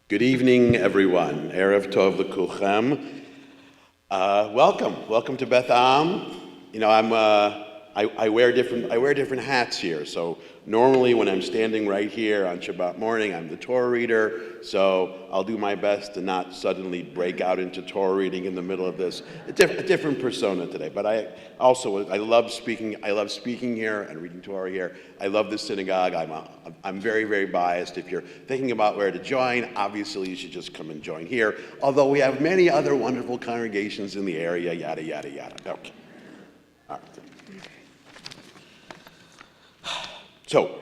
Good evening, everyone. Erev Tov l'kulchem. Welcome to Beth Ahm. You know, I wear different hats here. So normally when I'm standing right here on Shabbat morning, I'm the Torah reader. So I'll do my best to not suddenly break out into Torah reading in the middle of this. A different persona today. But I love speaking. I love speaking here and reading Torah here. I love the synagogue. I'm very, very biased. If you're thinking about where to join, obviously you should just come and join here. Although we have many other wonderful congregations in the area, yada, yada, yada. Okay. All right. So,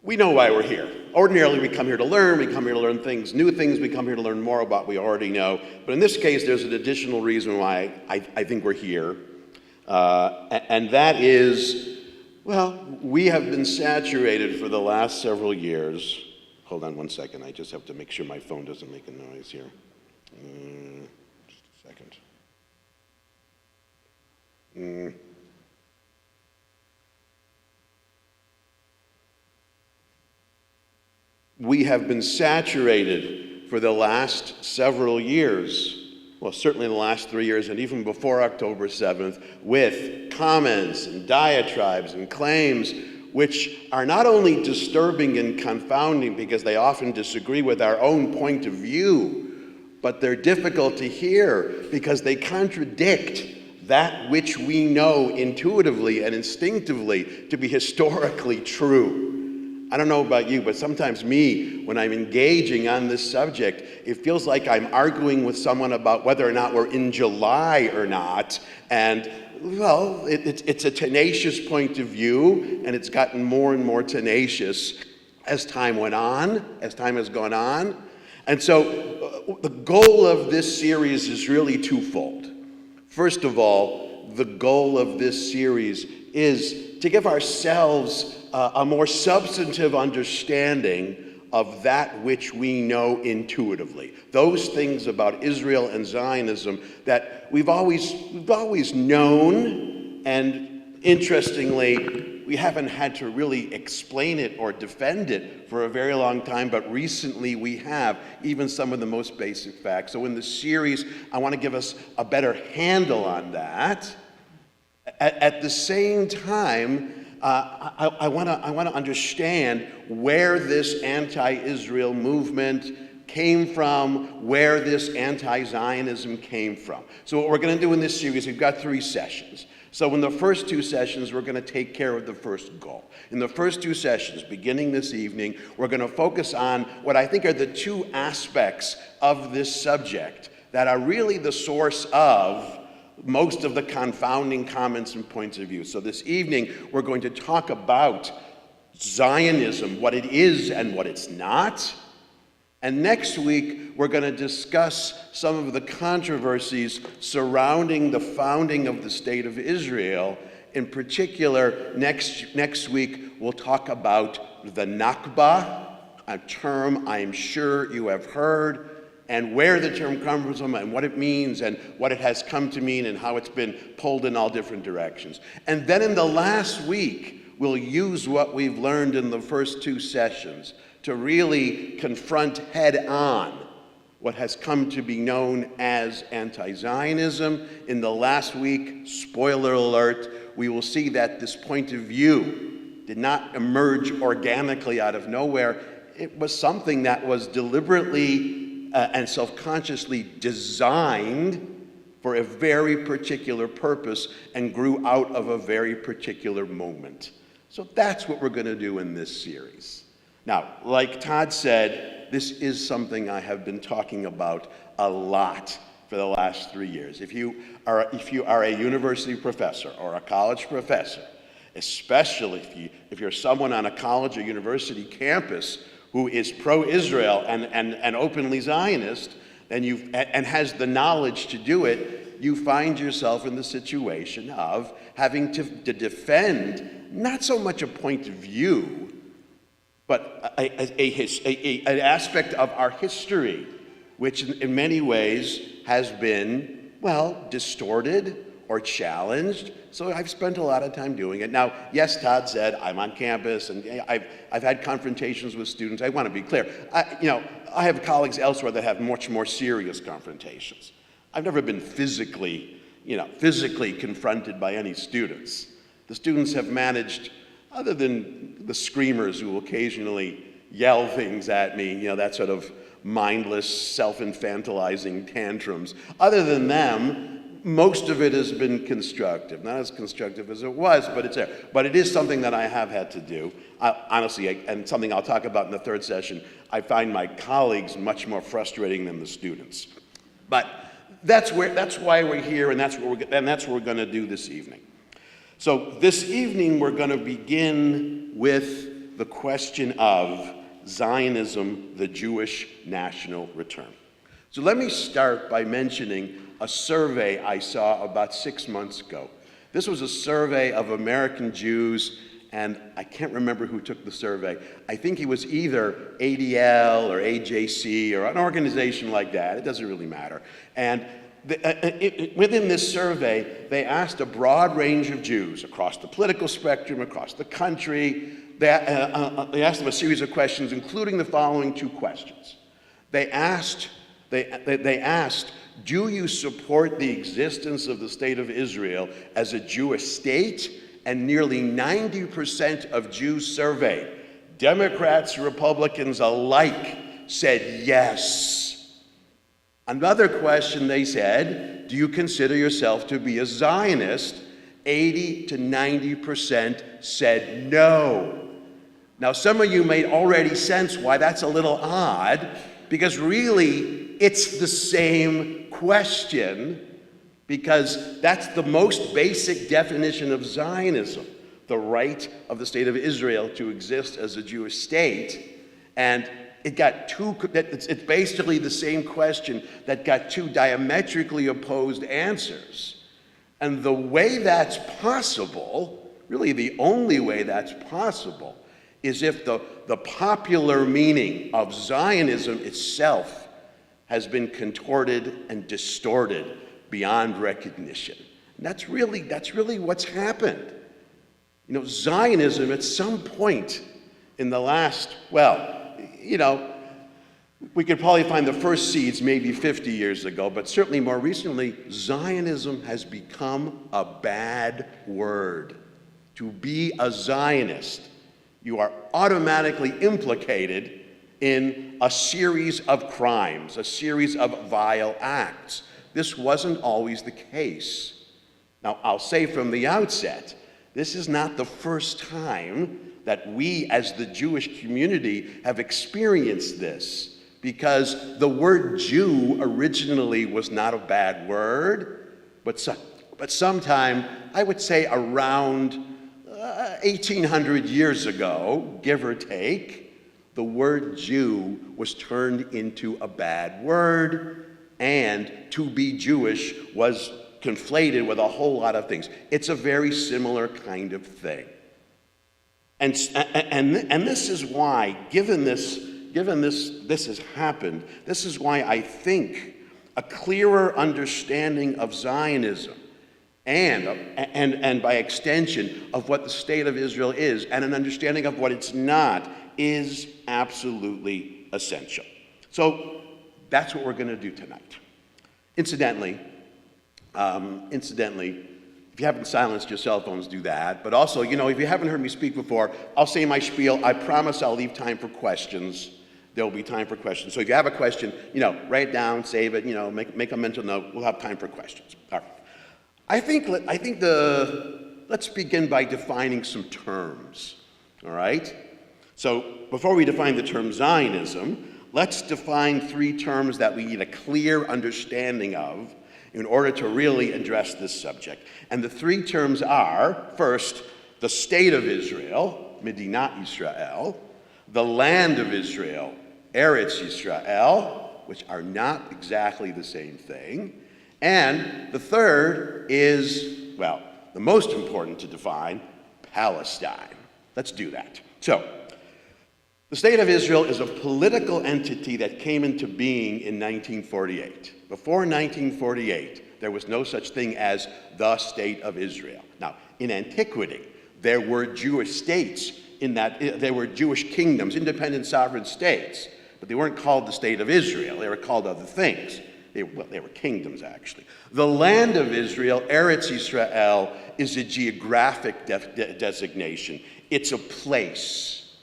we know why we're here. Ordinarily, we come here to learn. We come here to learn new things. We come here to learn more about what we already know. But in this case, there's an additional reason why I think we're here. And that is, well, we have been saturated for the last several years. Hold on one second. I just have to make sure my phone doesn't make a noise here. Just a second. We have been saturated for the last several years, well, certainly the last 3 years and even before October 7th, with comments and diatribes and claims which are not only disturbing and confounding because they often disagree with our own point of view, but they're difficult to hear because they contradict that which we know intuitively and instinctively to be historically true. I don't know about you, but sometimes when I'm engaging on this subject, it feels like I'm arguing with someone about whether or not we're in July or not. And, well, it's a tenacious point of view, and it's gotten more and more tenacious as time has gone on. And so the goal of this series is really twofold. First of all, the goal of this series is to give ourselves a more substantive understanding of that which we know intuitively. Those things about Israel and Zionism that we've always known, and interestingly, we haven't had to really explain it or defend it for a very long time, but recently we have, even some of the most basic facts. So in the series, I want to give us a better handle on that. At the same time, I want to understand where this anti-Israel movement came from, where this anti-Zionism came from. So what we're going to do in this series, we've got 3 sessions. So in the first 2 sessions, we're going to take care of the first goal. In the first 2 sessions, beginning this evening, we're going to focus on what I think are the 2 aspects of this subject that are really the source of most of the confounding comments and points of view. So this evening, we're going to talk about Zionism, what it is and what it's not. And next week, we're going to discuss some of the controversies surrounding the founding of the State of Israel. In particular, next week, we'll talk about the Nakba, a term I'm sure you have heard, and where the term comes from and what it means and what it has come to mean and how it's been pulled in all different directions. And then in the last week, we'll use what we've learned in the first 2 sessions to really confront head on what has come to be known as anti-Zionism. In the last week, spoiler alert, we will see that this point of view did not emerge organically out of nowhere. It was something that was deliberately and self-consciously designed for a very particular purpose and grew out of a very particular moment. So that's what we're going to do in this series. Now, like Todd said, this is something I have been talking about a lot for the last 3 years. If you are a university professor or a college professor, especially if you're someone on a college or university campus who is pro-Israel and openly Zionist, and has the knowledge to do it, you find yourself in the situation of having to defend not so much a point of view, but an aspect of our history, which in many ways has been, well, distorted or challenged. So I've spent a lot of time doing it. Now, yes, Todd said I'm on campus, and I've had confrontations with students. I want to be clear. I have colleagues elsewhere that have much more serious confrontations. I've never been physically confronted by any students. The students have managed, other than the screamers who occasionally yell things at me, that sort of mindless, self-infantilizing tantrums. Other than them, most of it has been constructive. Not as constructive as it was, but it's there. But it is something that I have had to do. Honestly, and something I'll talk about in the third session, I find my colleagues much more frustrating than the students. But that's why we're here, and that's what we're going to do this evening. So this evening, we're going to begin with the question of Zionism, the Jewish national return. So let me start by mentioning a survey I saw about 6 months ago. This was a survey of American Jews, and I can't remember who took the survey. I think it was either ADL or AJC or an organization like that. It doesn't really matter. And within this survey, they asked a broad range of Jews across the political spectrum, across the country. They asked them a series of questions, including the following 2 questions. They asked, do you support the existence of the state of Israel as a Jewish state? And nearly 90% of Jews surveyed, Democrats, Republicans alike, said yes. Another question they said, do you consider yourself to be a Zionist? 80 to 90% said no. Now, some of you may already sense why that's a little odd, because really it's the same question, because that's the most basic definition of Zionism, the right of the state of Israel to exist as a Jewish state. And it's basically the same question that got 2 diametrically opposed answers. And the way that's possible, really the only way that's possible, is if the popular meaning of Zionism itself has been contorted and distorted beyond recognition. And that's really what's happened. Zionism at some point in the last, we could probably find the first seeds maybe 50 years ago, but certainly more recently, Zionism has become a bad word. To be a Zionist, you are automatically implicated in a series of crimes, a series of vile acts. This wasn't always the case. Now, I'll say from the outset, this is not the first time that we as the Jewish community have experienced this, because the word Jew originally was not a bad word, but sometime, I would say around 1800 years ago, give or take, the word Jew was turned into a bad word, and to be Jewish was conflated with a whole lot of things. It's a very similar kind of thing. And this is why, given this has happened, this is why I think a clearer understanding of Zionism and by extension of what the state of Israel is, and an understanding of what it's not, is absolutely essential. So that's what we're going to do tonight. Incidentally, if you haven't silenced your cell phones, do that. But also, if you haven't heard me speak before, I'll say my spiel. I promise I'll leave time for questions. There will be time for questions. So if you have a question, write it down, save it, make a mental note. We'll have time for questions. All right. Let's begin by defining some terms. All right? So before we define the term Zionism, let's define 3 terms that we need a clear understanding of in order to really address this subject. And the 3 terms are, first, the state of Israel, Medinat Yisrael, the land of Israel, Eretz Yisrael, which are not exactly the same thing. And the third is, the most important to define, Palestine. Let's do that. So, the state of Israel is a political entity that came into being in 1948. Before 1948, there was no such thing as the state of Israel. Now, in antiquity, there were Jewish states there were Jewish kingdoms, independent sovereign states. but they weren't called the State of Israel. They were called other things. They were kingdoms, actually. The land of Israel, Eretz Yisrael, is a geographic designation. It's a place.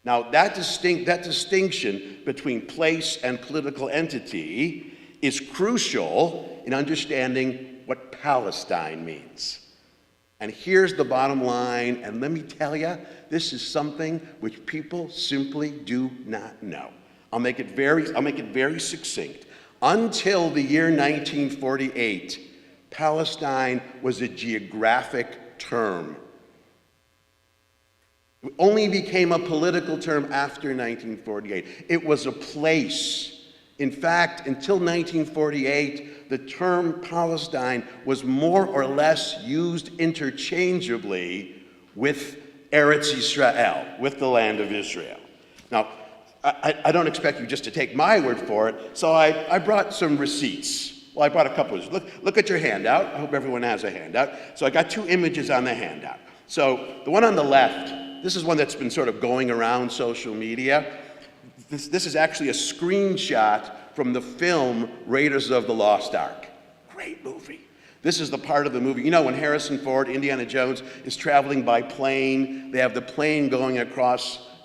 Now, that distinction between place and political entity is crucial in understanding what Palestine means. And here's the bottom line, and let me tell you, this is something which people simply do not know. I'll make it very succinct. Until the year 1948, Palestine was a geographic term. It only became a political term after 1948. It was a place. In fact, until 1948, the term Palestine was more or less used interchangeably with Eretz Yisrael, with the land of Israel. Now, I don't expect you just to take my word for it, so I brought some receipts. Well, I brought a couple of, look at your handout. I hope everyone has a handout. So I got two images on the handout. So the one on the left, this is one that's been sort of going around social media. This is actually a screenshot from the film Raiders of the Lost Ark. Great movie. This is the part of the movie, you know, when Harrison Ford, Indiana Jones, is traveling by plane, they have the plane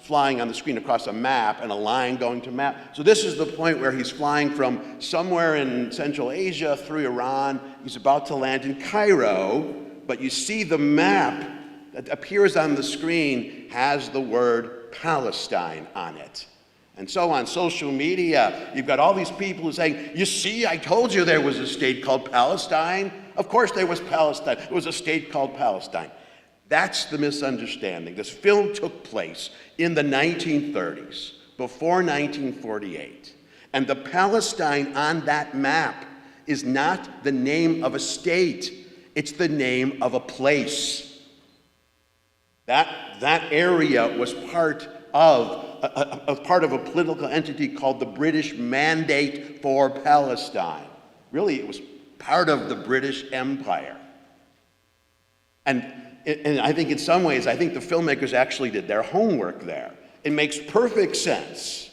flying on the screen across a map and a line going to map. So this is the point where he's flying from somewhere in Central Asia through Iran. He's about to land in Cairo, but you see the map that appears on the screen has the word Palestine on it. And so on social media, you've got all these people who are saying, you see, I told you there was a state called Palestine. Of course there was Palestine. It was a state called Palestine. That's the misunderstanding. This film took place in the 1930s, before 1948. And the Palestine on that map is not the name of a state. It's the name of a place. That area was part of a political entity called the British Mandate for Palestine. Really, it was part of the British Empire. And I think in some ways, I think the filmmakers actually did their homework there. It makes perfect sense.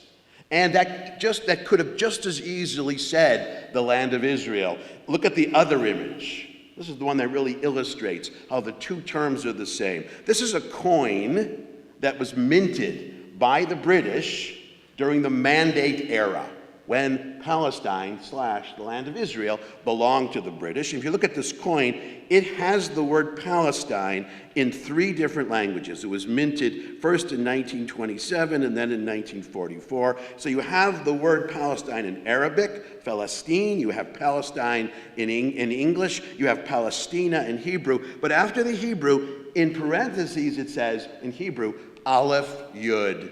And that could have just as easily said the land of Israel. Look at the other image. This is the one that really illustrates how the two terms are the same. This is a coin that was minted by the British during the Mandate era, when Palestine / the land of Israel belonged to the British. And if you look at this coin, it has the word Palestine in 3 different languages. It was minted first in 1927 and then in 1944. So you have the word Palestine in Arabic, Palestine, you have Palestine in English, you have Palestina in Hebrew. But after the Hebrew, in parentheses it says, in Hebrew, Aleph Yud,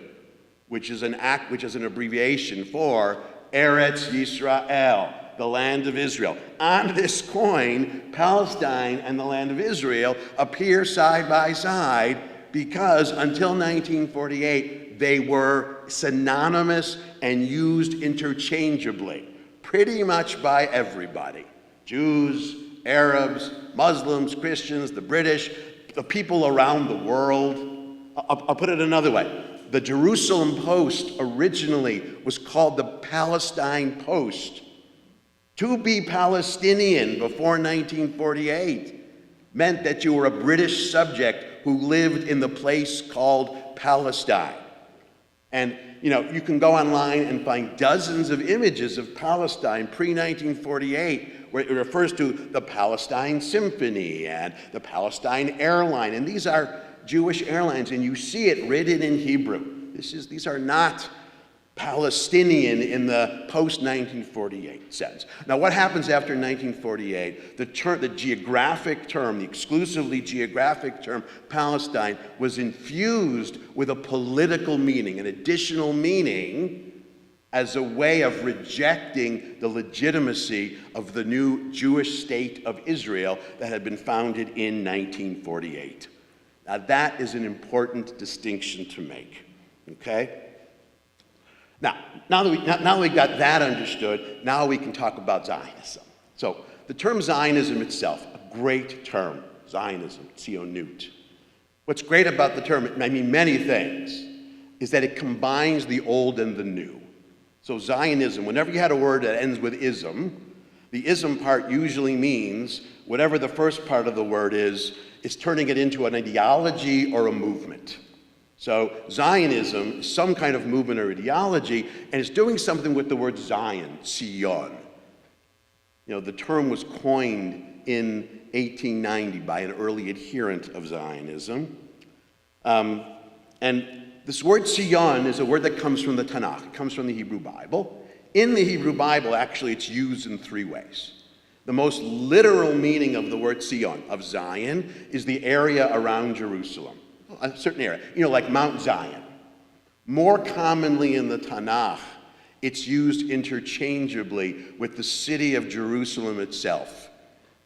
which is an abbreviation for Eretz Yisrael, the land of Israel. On this coin, Palestine and the land of Israel appear side by side because until 1948, they were synonymous and used interchangeably, pretty much by everybody. Jews, Arabs, Muslims, Christians, the British, the people around the world. I'll put it another way. The Jerusalem Post originally was called the Palestine Post. To be Palestinian before 1948 meant that you were a British subject who lived in the place called Palestine. And you can go online and find dozens of images of Palestine pre-1948 where it refers to the Palestine Symphony and the Palestine Airline. And these are Jewish airlines, and you see it written in Hebrew. These are not Palestinian in the post-1948 sense. Now, what happens after 1948? The geographic term, the exclusively geographic term Palestine, was infused with a political meaning, an additional meaning, as a way of rejecting the legitimacy of the new Jewish state of Israel that had been founded in 1948. Now, that is an important distinction to make, okay? Now that we've got that understood, now we can talk about Zionism. So, the term Zionism itself, a great term, Zionism, Zionut. What's great about the term, I mean many things, is that it combines the old and the new. So Zionism, whenever you had a word that ends with ism, the ism part usually means whatever the first part of the word is turning it into an ideology or a movement. So Zionism is some kind of movement or ideology, and it's doing something with the word Zion, Zion. You know, the term was coined in 1890 by an early adherent of Zionism. And this word Zion is a word that comes from the Tanakh. It comes from the Hebrew Bible. In the Hebrew Bible, actually, it's used in three ways. The most literal meaning of the word Zion, of Zion, is the area around Jerusalem, a certain area, like Mount Zion. More commonly in the Tanakh, it's used interchangeably with the city of Jerusalem itself.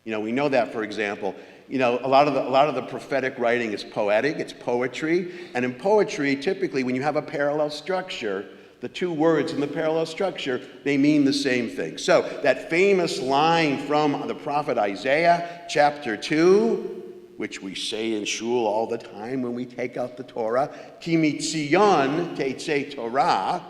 We know that, for example, a lot of the prophetic writing is poetic, it's poetry, and in poetry, typically, when you have a parallel structure, the two words in the parallel structure, they mean the same thing. So that famous line from the prophet Isaiah, chapter 2, which we say in shul all the time when we take out the Torah, Ki mitzion tetzeh Torah,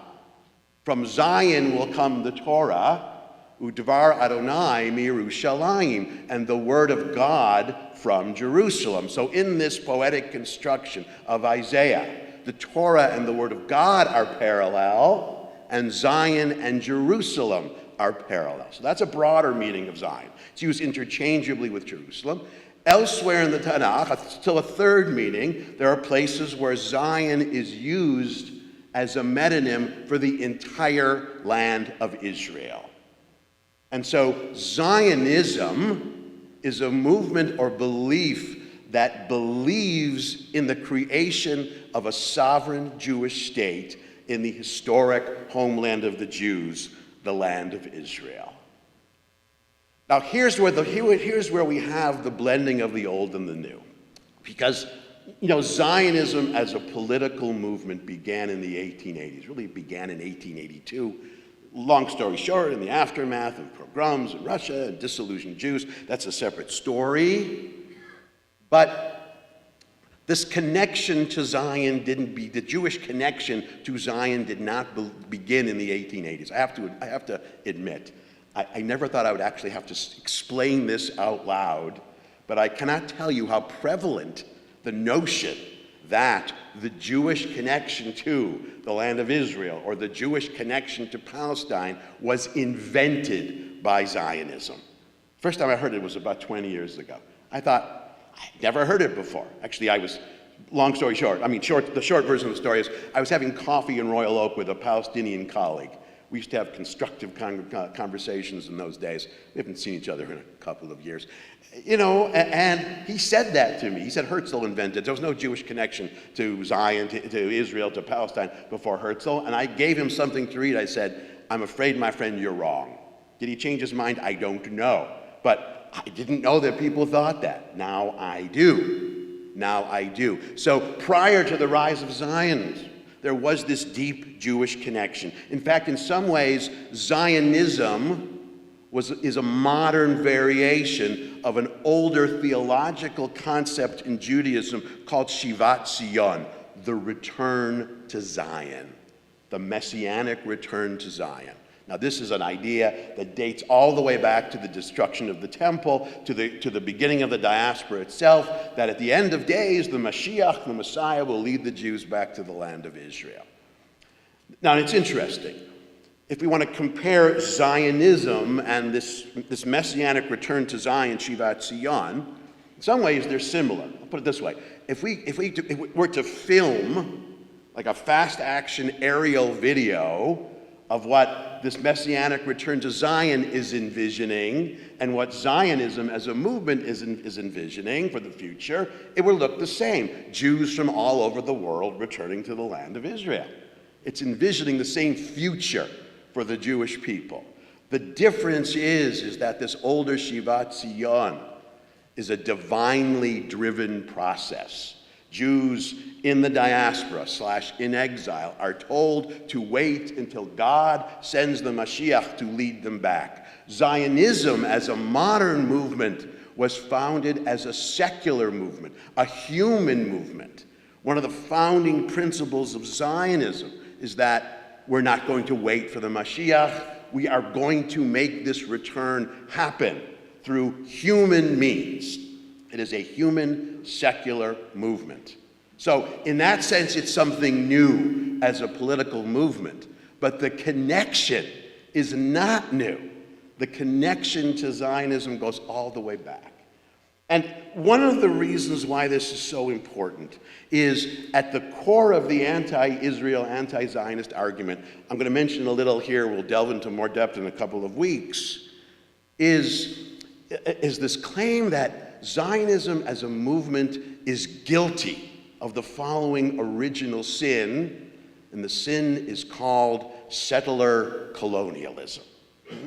from Zion will come the Torah, Udvar Adonai miYerushalayim, and the word of God from Jerusalem. So in this poetic construction of Isaiah, the Torah and the word of God are parallel, and Zion and Jerusalem are parallel. So that's a broader meaning of Zion. It's used interchangeably with Jerusalem. Elsewhere in the Tanakh, still a third meaning, there are places where Zion is used as a metonym for the entire land of Israel. And so Zionism is a movement or belief that believes in the creation of a sovereign Jewish state in the historic homeland of the Jews, the land of Israel. Now here's where we have the blending of the old and the new. Because, Zionism as a political movement began in the 1880s. Really, it began in 1882. Long story short, in the aftermath of pogroms in Russia and disillusioned Jews, that's a separate story. But this connection to Zion the Jewish connection to Zion did not begin in the 1880s. I have to admit, I never thought I would actually have to explain this out loud, but I cannot tell you how prevalent the notion that the Jewish connection to the land of Israel or the Jewish connection to Palestine was invented by Zionism. First time I heard it was about 20 years ago. I thought, I'd never heard it before. Actually, long story short, the short version of the story is I was having coffee in Royal Oak with a Palestinian colleague. We used to have constructive conversations in those days. We haven't seen each other in a couple of years. And he said that to me. He said Herzl invented. There was no Jewish connection to Zion, to Israel, to Palestine before Herzl. And I gave him something to read. I said, I'm afraid, my friend, you're wrong. Did he change his mind? I don't know. But I didn't know that people thought that. Now I do. So prior to the rise of Zionism, there was this deep Jewish connection. In fact, in some ways, Zionism is a modern variation of an older theological concept in Judaism called Shivat Zion, the return to Zion, the messianic return to Zion. Now, this is an idea that dates all the way back to the destruction of the temple, to the beginning of the diaspora itself, that at the end of days, the Mashiach, the Messiah, will lead the Jews back to the land of Israel. Now, it's interesting. If we want to compare Zionism and this messianic return to Zion, Shivat Zion, in some ways they're similar. I'll put it this way. If we were to film like a fast action aerial video of what this messianic return to Zion is envisioning and what Zionism as a movement is envisioning for the future, it will look the same. Jews from all over the world returning to the land of Israel. It's envisioning the same future for the Jewish people. The difference is that this older Shivat Zion is a divinely driven process. Jews in the diaspora / in exile are told to wait until God sends the Mashiach to lead them back. Zionism as a modern movement was founded as a secular movement, a human movement. One of the founding principles of Zionism is that we're not going to wait for the Mashiach. We are going to make this return happen through human means. It is a human secular movement. So in that sense, it's something new as a political movement. But the connection is not new. The connection to Zionism goes all the way back. And one of the reasons why this is so important is at the core of the anti-Israel, anti-Zionist argument, I'm going to mention a little here, we'll delve into more depth in a couple of weeks, is this claim that Zionism as a movement is guilty of the following original sin, and the sin is called settler colonialism.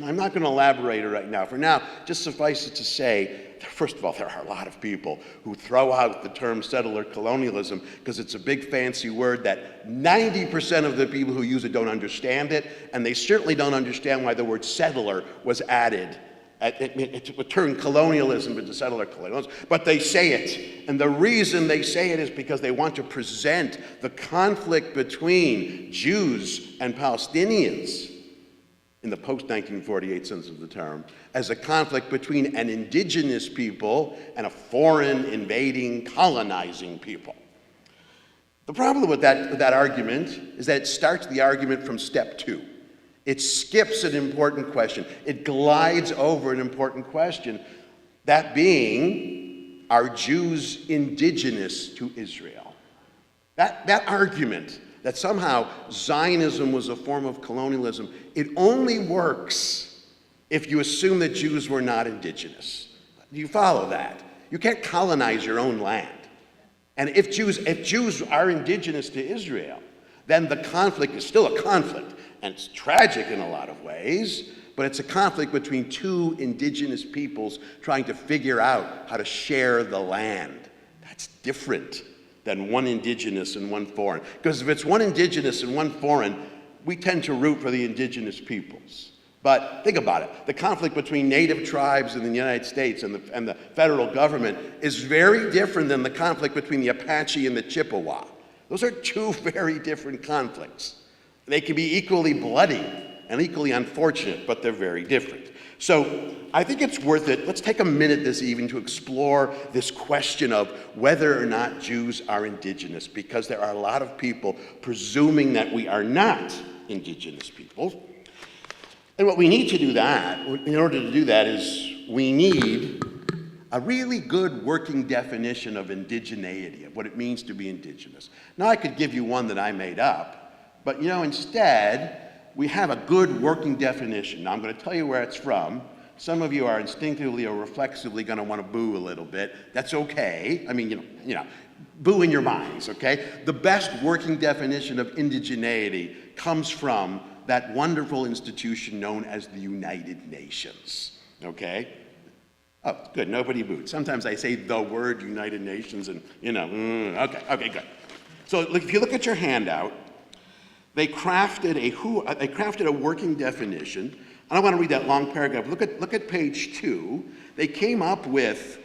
I'm not going to elaborate it right now. For now, just suffice it to say, first of all, there are a lot of people who throw out the term settler colonialism because it's a big fancy word that 90% of the people who use it don't understand it, and they certainly don't understand why the word settler was added. It turned colonialism into settler colonialism, but they say it. And the reason they say it is because they want to present the conflict between Jews and Palestinians in the post-1948 sense of the term, as a conflict between an indigenous people and a foreign, invading, colonizing people. The problem with that argument is that it starts the argument from step two. It skips an important question. It glides over an important question, that being, are Jews indigenous to Israel? That argument that somehow Zionism was a form of colonialism, it only works if you assume that Jews were not indigenous. Do you follow that? You can't colonize your own land. And if Jews are indigenous to Israel, then the conflict is still a conflict. And it's tragic in a lot of ways, but it's a conflict between two indigenous peoples trying to figure out how to share the land. That's different than one indigenous and one foreign. Because if it's one indigenous and one foreign, we tend to root for the indigenous peoples. But think about it. The conflict between native tribes in the United States and the federal government is very different than the conflict between the Apache and the Chippewa. Those are two very different conflicts. They can be equally bloody and equally unfortunate, but they're very different. So I think it's worth it. Let's take a minute this evening to explore this question of whether or not Jews are indigenous, because there are a lot of people presuming that we are not indigenous people. And what we need to do that, in order to do that, is we need a really good working definition of indigeneity, of what it means to be indigenous. Now, I could give you one that I made up, but instead, we have a good working definition. Now, I'm going to tell you where it's from. Some of you are instinctively or reflexively going to want to boo a little bit. That's okay. I mean, boo in your minds, okay? The best working definition of indigeneity comes from that wonderful institution known as the United Nations, okay? Oh, good, nobody booed. Sometimes I say the word United Nations and, okay, good. So if you look at your handout, they crafted a working definition. I don't want to read that long paragraph. Look at page 2. They came up with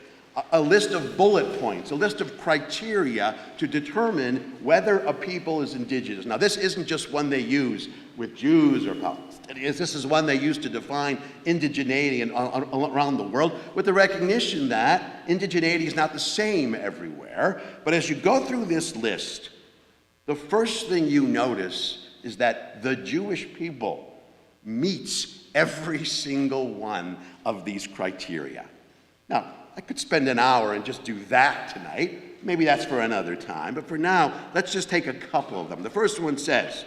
a list of bullet points, a list of criteria to determine whether a people is indigenous. Now, this isn't just one they use with Jews or Palestinians. This is one they use to define indigeneity around the world, with the recognition that indigeneity is not the same everywhere. But as you go through this list, the first thing you notice is that the Jewish people meets every single one of these criteria. Now, I could spend an hour and just do that tonight. Maybe that's for another time. But for now, let's just take a couple of them. The first one says,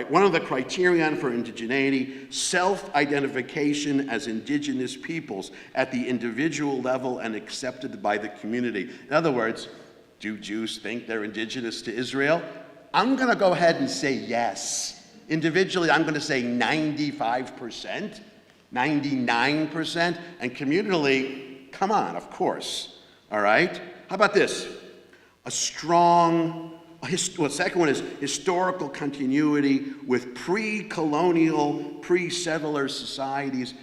one of the criterion for indigeneity, self-identification as indigenous peoples at the individual level and accepted by the community. In other words, do Jews think they're indigenous to Israel? I'm going to go ahead and say yes. Individually, I'm going to say 95%, 99%, and communally, come on, of course. All right? How about this? Second one is historical continuity with pre-colonial, pre-settler societies.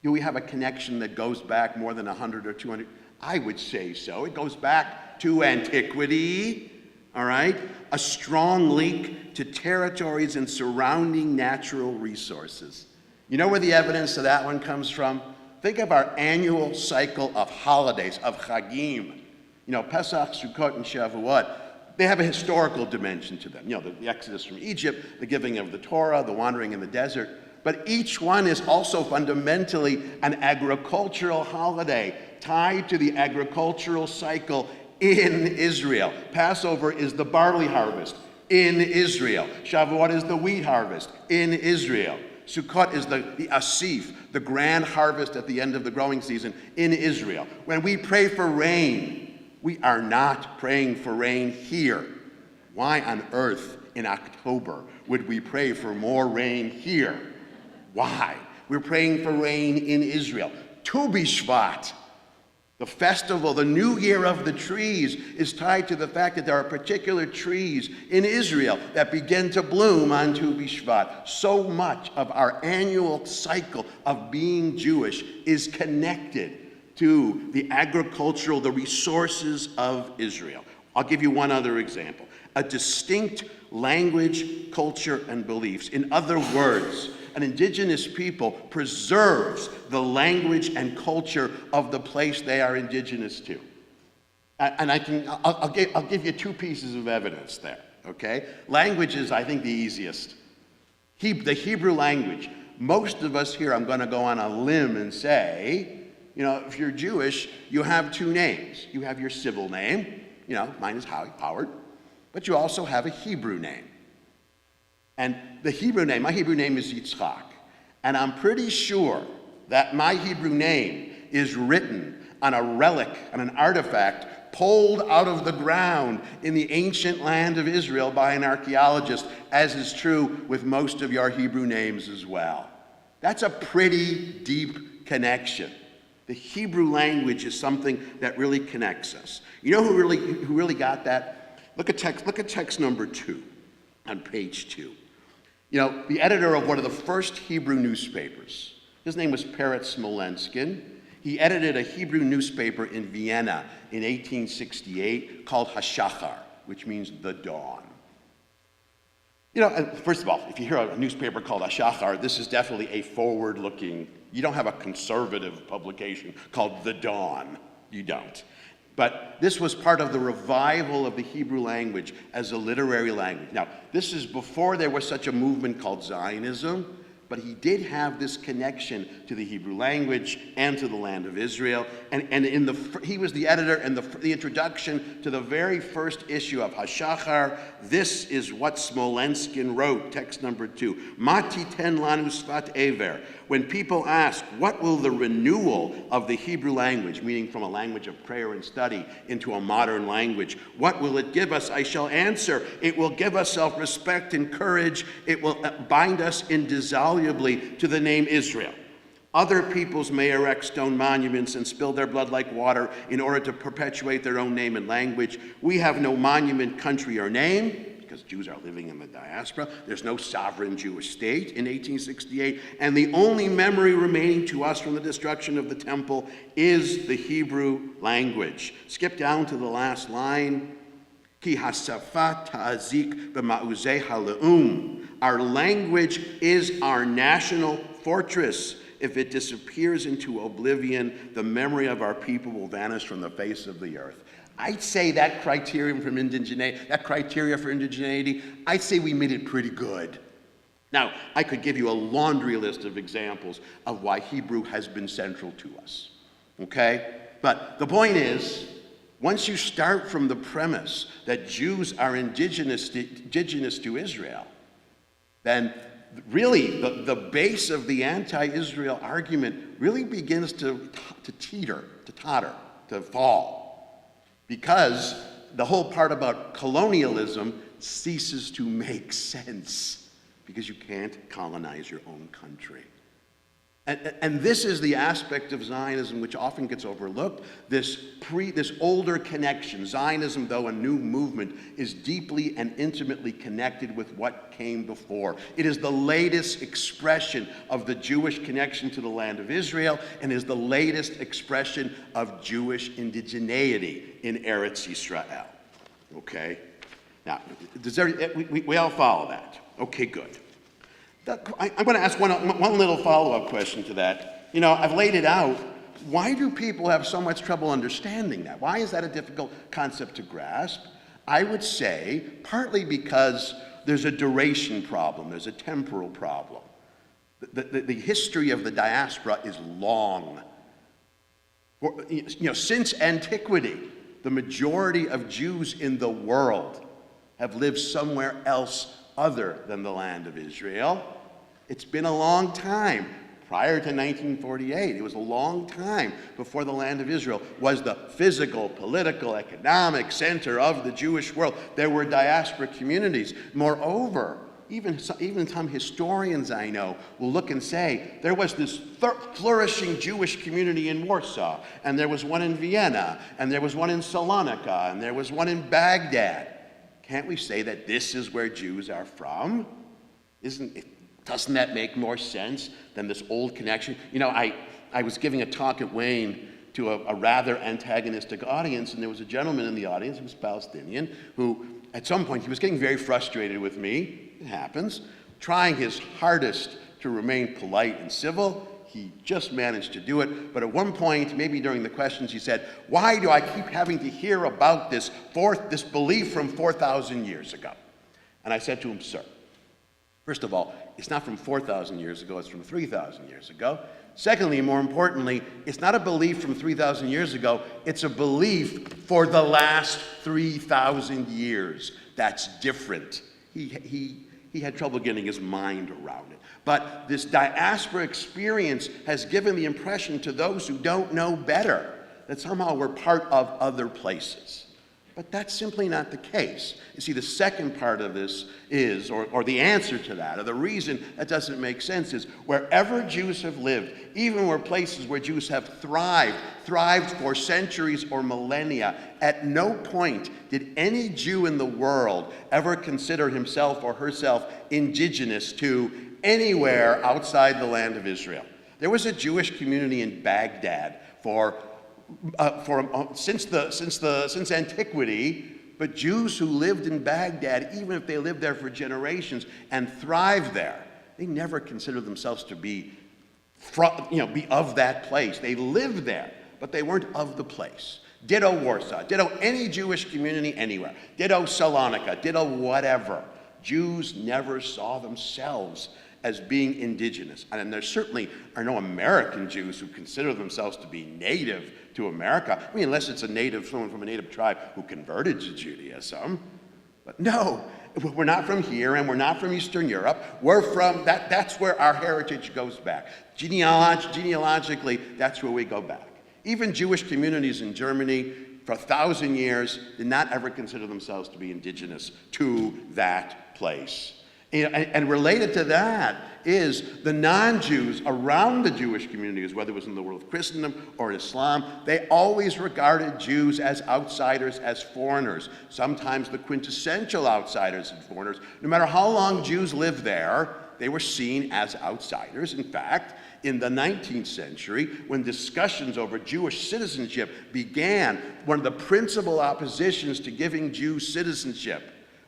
Do we have a connection that goes back more than 100 or 200? I would say so. It goes back to antiquity, all right? A strong link to territories and surrounding natural resources. You know where the evidence of that one comes from? Think of our annual cycle of holidays, of Chagim. You know, Pesach, Sukkot, and Shavuot. They have a historical dimension to them. You know, the Exodus from Egypt, the giving of the Torah, the wandering in the desert. But each one is also fundamentally an agricultural holiday tied to the agricultural cycle in Israel. Passover is the barley harvest in Israel. Shavuot is the wheat harvest in Israel. Sukkot is the asif, the grand harvest at the end of the growing season in Israel. When we pray for rain, we are not praying for rain here. Why on earth in October would we pray for more rain here? Why? We're praying for rain in Israel. Tu B'Shvat, the festival, the new year of the trees, is tied to the fact that there are particular trees in Israel that begin to bloom on Tu B'Shvat. So much of our annual cycle of being Jewish is connected to the agricultural, the resources of Israel. I'll give you one other example. A distinct language, culture, and beliefs. In other words, an indigenous people preserves the language and culture of the place they are indigenous to. And I'll give you two pieces of evidence there, okay? Language is, I think, the easiest. The Hebrew language. Most of us here, I'm going to go on a limb and say, you know, if you're Jewish, you have two names. You have your civil name, you know, mine is Howard, but you also have a Hebrew name. And the Hebrew name, my Hebrew name is Yitzchak. And I'm pretty sure that my Hebrew name is written on a relic, on an artifact, pulled out of the ground in the ancient land of Israel by an archaeologist, as is true with most of your Hebrew names as well. That's a pretty deep connection. The Hebrew language is something that really connects us. You know who really got that? Look at text number 2 on page 2. You know, the editor of one of the first Hebrew newspapers, his name was Peretz Smolenskin. He edited a Hebrew newspaper in Vienna in 1868 called Hashachar, which means the dawn. You know, first of all, if you hear a newspaper called Hashachar, this is definitely a forward-looking. You don't have a conservative publication called The Dawn. You don't. But this was part of the revival of the Hebrew language as a literary language. Now, this is before there was such a movement called Zionism, but he did have this connection to the Hebrew language and to the land of Israel. And he was the editor and the introduction to the very first issue of Hashachar. This is what Smolenskin wrote, text number 2. Mati ten lanu sfat ever. When people ask, what will the renewal of the Hebrew language, meaning from a language of prayer and study into a modern language, what will it give us? I shall answer, it will give us self-respect and courage. It will bind us indissolubly to the name Israel. Other peoples may erect stone monuments and spill their blood like water in order to perpetuate their own name and language. We have no monument, country, or name, because Jews are living in the diaspora. There's no sovereign Jewish state in 1868, and the only memory remaining to us from the destruction of the temple is the Hebrew language. Skip down to the last line. Ki hasafa ta'azik b'ma'uzei ha'le'um. Our language is our national fortress. If it disappears into oblivion, the memory of our people will vanish from the face of the earth. I'd say that criteria for indigeneity, I'd say we made it pretty good. Now, I could give you a laundry list of examples of why Hebrew has been central to us, okay? But the point is, once you start from the premise that Jews are indigenous to Israel, then really the base of the anti-Israel argument really begins to totter, to fall. Because the whole part about colonialism ceases to make sense because you can't colonize your own country. And this is the aspect of Zionism which often gets overlooked. This older connection, Zionism, though a new movement, is deeply and intimately connected with what came before. It is the latest expression of the Jewish connection to the land of Israel and is the latest expression of Jewish indigeneity in Eretz Yisrael. Okay? Now, we all follow that. Okay, good. I'm going to ask one little follow-up question to that. You know, I've laid it out. Why do people have so much trouble understanding that? Why is that a difficult concept to grasp? I would say partly because there's a duration problem, there's a temporal problem. The history of the diaspora is long. You know, since antiquity, the majority of Jews in the world have lived somewhere else other than the land of Israel. It's been a long time. Prior to 1948, it was a long time before the land of Israel was the physical, political, economic center of the Jewish world. There were diaspora communities. Moreover, even some historians I know will look and say, there was this flourishing Jewish community in Warsaw, and there was one in Vienna, and there was one in Salonika, and there was one in Baghdad. Can't we say that this is where Jews are from? Doesn't that make more sense than this old connection? You know, I was giving a talk at Wayne to a rather antagonistic audience, and there was a gentleman in the audience who was Palestinian, who at some point he was getting very frustrated with me. It happens. Trying his hardest to remain polite and civil. He just managed to do it. But at one point, maybe during the questions, he said, why do I keep having to hear about this belief from 4,000 years ago? And I said to him, sir, first of all, it's not from 4,000 years ago, it's from 3,000 years ago. Secondly, more importantly, it's not a belief from 3,000 years ago, it's a belief for the last 3,000 years. That's different. He had trouble getting his mind around it. But this diaspora experience has given the impression to those who don't know better that somehow we're part of other places. But that's simply not the case. You see, the second part of this is, or the answer to that, or the reason that doesn't make sense is, wherever Jews have lived, even where places where Jews have thrived for centuries or millennia, at no point did any Jew in the world ever consider himself or herself indigenous to anywhere outside the land of Israel. There was a Jewish community in Baghdad since antiquity, but Jews who lived in Baghdad, even if they lived there for generations and thrived there, they never considered themselves to be of that place. They lived there, but they weren't of the place. Ditto Warsaw, ditto any Jewish community anywhere, ditto Salonika, ditto whatever. Jews never saw themselves as being indigenous. And there certainly are no American Jews who consider themselves to be native to America. I mean, unless it's someone from a native tribe who converted to Judaism. But no, we're not from here, and we're not from Eastern Europe. We're from, that's where our heritage goes back. Genealogically, that's where we go back. Even Jewish communities in Germany for 1,000 years did not ever consider themselves to be indigenous to that place. And related to that is the non-Jews around the Jewish communities, whether it was in the world of Christendom or Islam, they always regarded Jews as outsiders, as foreigners, sometimes the quintessential outsiders and foreigners. No matter how long Jews lived there, they were seen as outsiders. In fact, in the 19th century, when discussions over Jewish citizenship began, one of the principal oppositions to giving Jews citizenship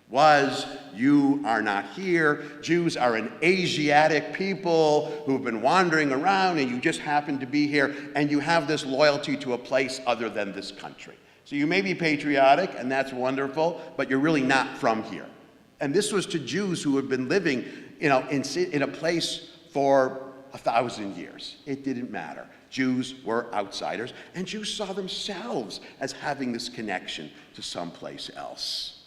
was, you are not here, Jews are an Asiatic people who've been wandering around, and you just happen to be here, and you have this loyalty to a place other than this country. So you may be patriotic, and that's wonderful, but you're really not from here. And this was to Jews who had been living, in a place for 1,000 years. It didn't matter. Jews were outsiders, and Jews saw themselves as having this connection to someplace else.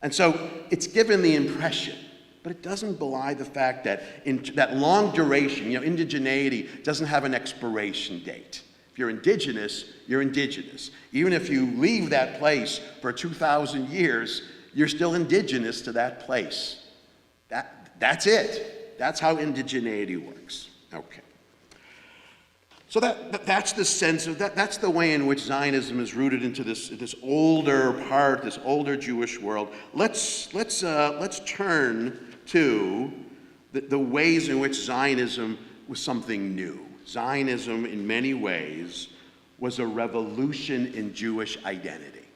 And so it's given the impression, but it doesn't belie the fact that in that long duration, indigeneity doesn't have an expiration date. If you're indigenous, you're indigenous. Even if you leave that place for 2,000 years, you're still indigenous to that place. That's it. That's how indigeneity works. Okay. So that's the sense of that's the way in which Zionism is rooted into this older part, this older Jewish world. Let's turn to the ways in which Zionism was something new. Zionism, in many ways, was a revolution in Jewish identity,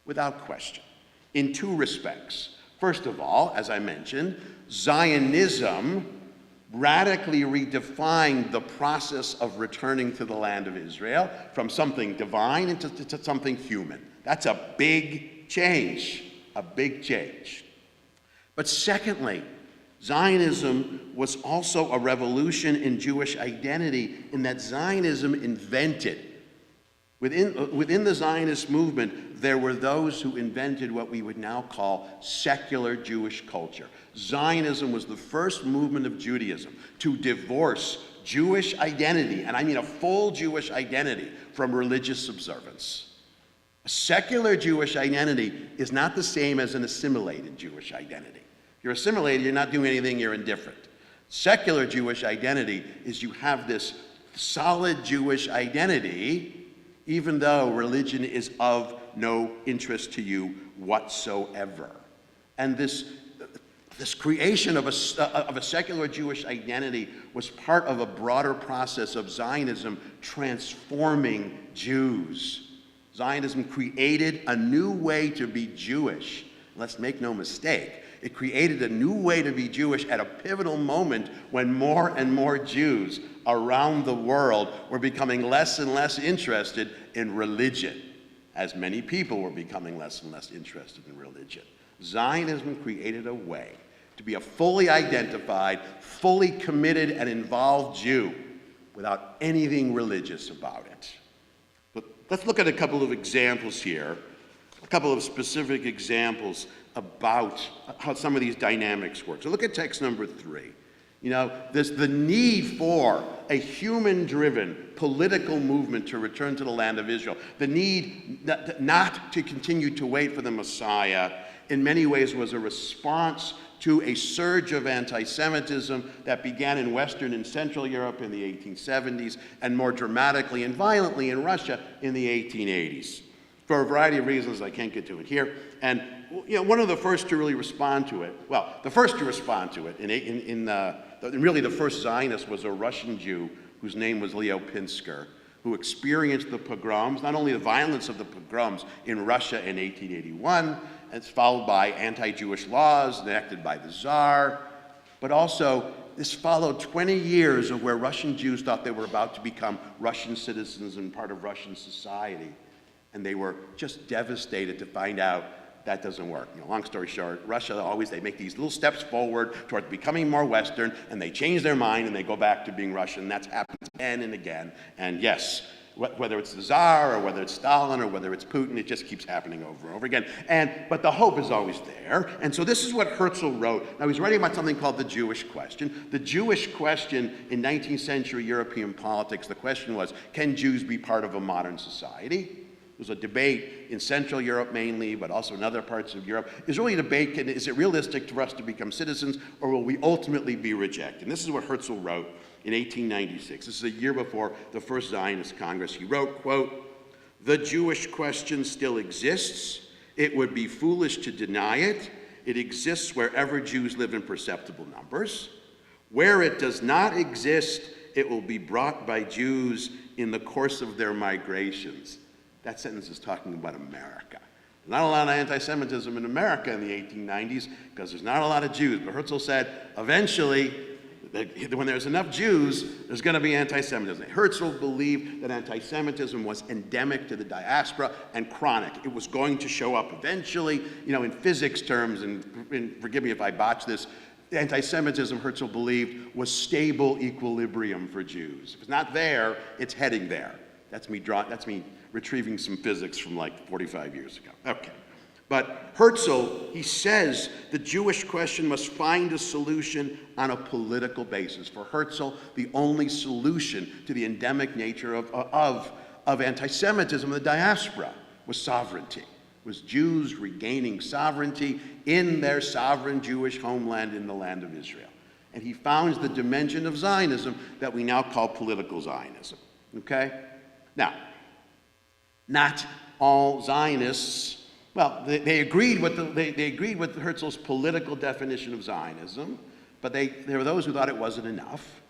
without question. in two respects. First of all, as I mentioned, Zionism radically redefined the process of returning to the land of Israel from something divine into something human. That's a big change, a big change. But secondly, Zionism was also a revolution in Jewish identity in that Zionism invented. Within the Zionist movement, there were those who invented what we would now call secular Jewish culture. Zionism was the first movement of Judaism to divorce Jewish identity, and I mean a full Jewish identity, from religious observance. A secular Jewish identity is not the same as an assimilated Jewish identity. If you're assimilated, you're not doing anything, you're indifferent. Secular Jewish identity is you have this solid Jewish identity, even though religion is of no interest to you whatsoever. And this creation of a secular Jewish identity was part of a broader process of Zionism transforming Jews. Zionism created a new way to be Jewish. Let's make no mistake. It created a new way to be Jewish at a pivotal moment when more and more Jews around the world were becoming less and less interested in religion, as many people were becoming less and less interested in religion. Zionism created a way to be a fully identified, fully committed, and involved Jew without anything religious about it. But let's look at a couple of examples here, a couple of specific examples about how some of these dynamics work. So look at text number 3. You know, there's the need for a human-driven political movement to return to the land of Israel. The need not to continue to wait for the Messiah, in many ways was a response to a surge of anti-Semitism that began in Western and Central Europe in the 1870s and more dramatically and violently in Russia in the 1880s. For a variety of reasons, I can't get to it here. And you know, one of the first to really respond to it, well, the first to respond to it, and really the first Zionist was a Russian Jew whose name was Leo Pinsker, who experienced the pogroms, not only the violence of the pogroms in Russia in 1881, it's followed by anti-Jewish laws enacted by the Tsar, but also this followed 20 years of where Russian Jews thought they were about to become Russian citizens and part of Russian society. And they were just devastated to find out that doesn't work. You know, long story short, Russia they make these little steps forward toward becoming more Western, and they change their mind and they go back to being Russian. That's happened again and again. And yes, whether it's the Tsar or whether it's Stalin or whether it's Putin, it just keeps happening over and over again. But the hope is always there. And so this is what Herzl wrote. Now he's writing about something called the Jewish question. The Jewish question in 19th century European politics, the question was, can Jews be part of a modern society? There was a debate in Central Europe mainly, but also in other parts of Europe. There's really a debate, is it realistic for us to become citizens, or will we ultimately be rejected? And this is what Herzl wrote in 1896. This is a year before the first Zionist Congress. He wrote, quote, "The Jewish question still exists. It would be foolish to deny it. It exists wherever Jews live in perceptible numbers. Where it does not exist, it will be brought by Jews in the course of their migrations." That sentence is talking about America. There's not a lot of anti-Semitism in America in the 1890s because there's not a lot of Jews. But Herzl said, eventually, when there's enough Jews, there's going to be anti-Semitism. Herzl believed that anti-Semitism was endemic to the diaspora and chronic. It was going to show up eventually. You know, in physics terms, and forgive me if I botch this, anti-Semitism, Herzl believed, was stable equilibrium for Jews. If it's not there, it's heading there. That's me retrieving some physics from like 45 years ago. Okay. But Herzl, he says the Jewish question must find a solution on a political basis. For Herzl, the only solution to the endemic nature of anti-Semitism in the diaspora was sovereignty, was Jews regaining sovereignty in their sovereign Jewish homeland in the land of Israel. And he founds the dimension of Zionism that we now call political Zionism. Okay? Now, not all Zionists, well, they agreed with Herzl's political definition of Zionism, but there were those who thought it wasn't enough.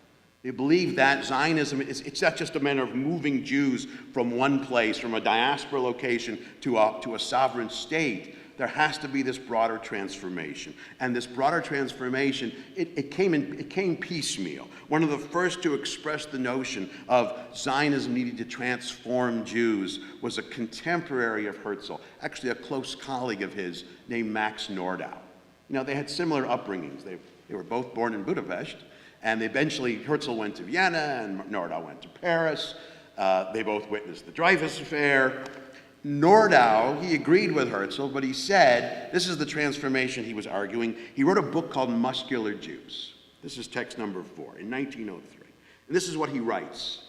They believed that Zionism, it's not just a matter of moving Jews from one place, from a diaspora location to a sovereign state, there has to be this broader transformation. And this broader transformation, it came piecemeal. One of the first to express the notion of Zionism needing to transform Jews was a contemporary of Herzl, actually a close colleague of his named Max Nordau. You know, they had similar upbringings. They were both born in Budapest, and eventually Herzl went to Vienna and Nordau went to Paris. They both witnessed the Dreyfus Affair. Nordau, he agreed with Herzl, but he said, this is the transformation he was arguing. He wrote a book called Muscular Jews. This is text number 4 in 1903. And this is what he writes.